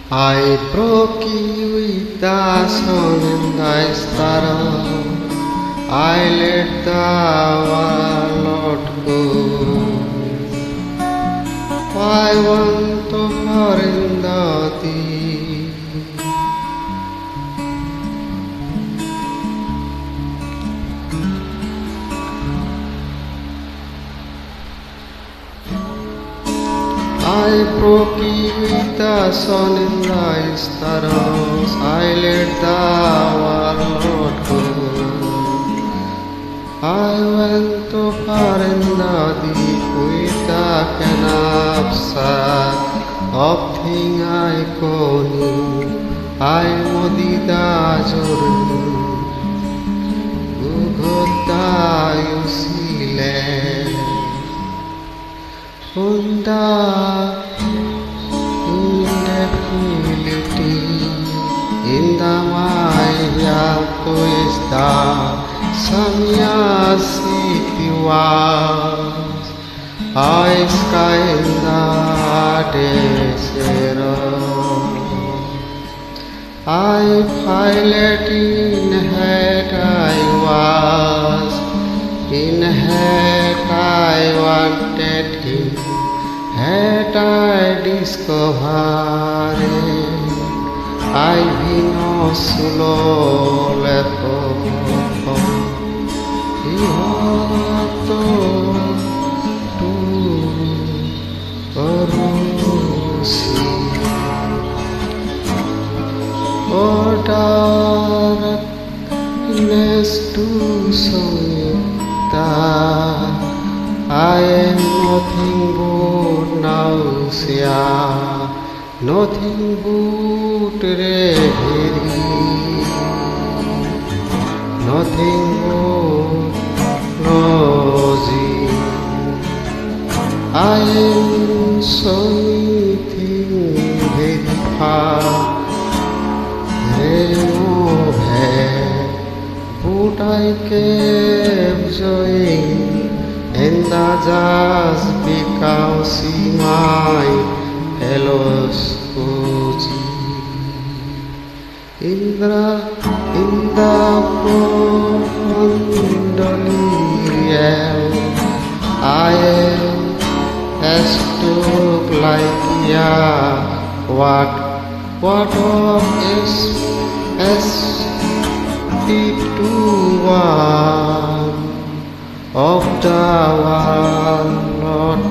I broke you with the sun and the stars. I let the world go. I want to find the deep. I broke you with the sun and the stars. I let the world go. I went to far in the deep with the canopsa of thing I knew. I modida journey. Gugota you see Sunda ineffability in the Maya Toista Samya city was I sky in the desert. I pilot in head I was, in head I wanted him, head I discovered I vino solo lepo. Darkness to Samyukta, I am nothing but nausea, nothing but reverie, nothing but nausea. I am something very far. But I kept joying, and that just because he my fellows Indra in the delirium, I am stuck like what of is to one of the world not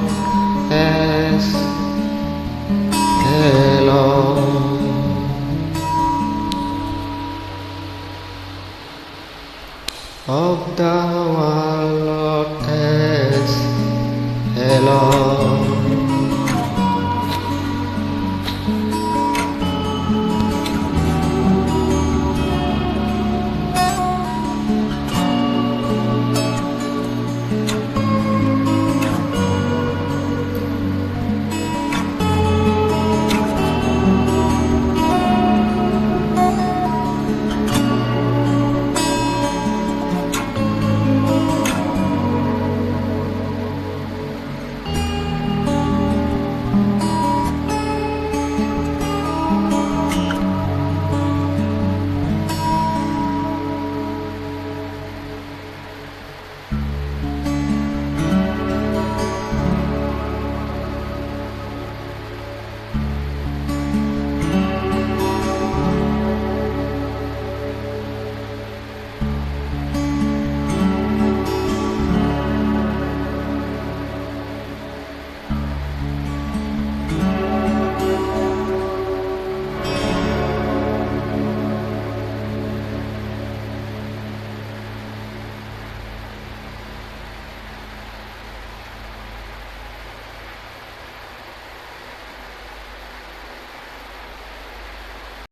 as hello of the world not as hello.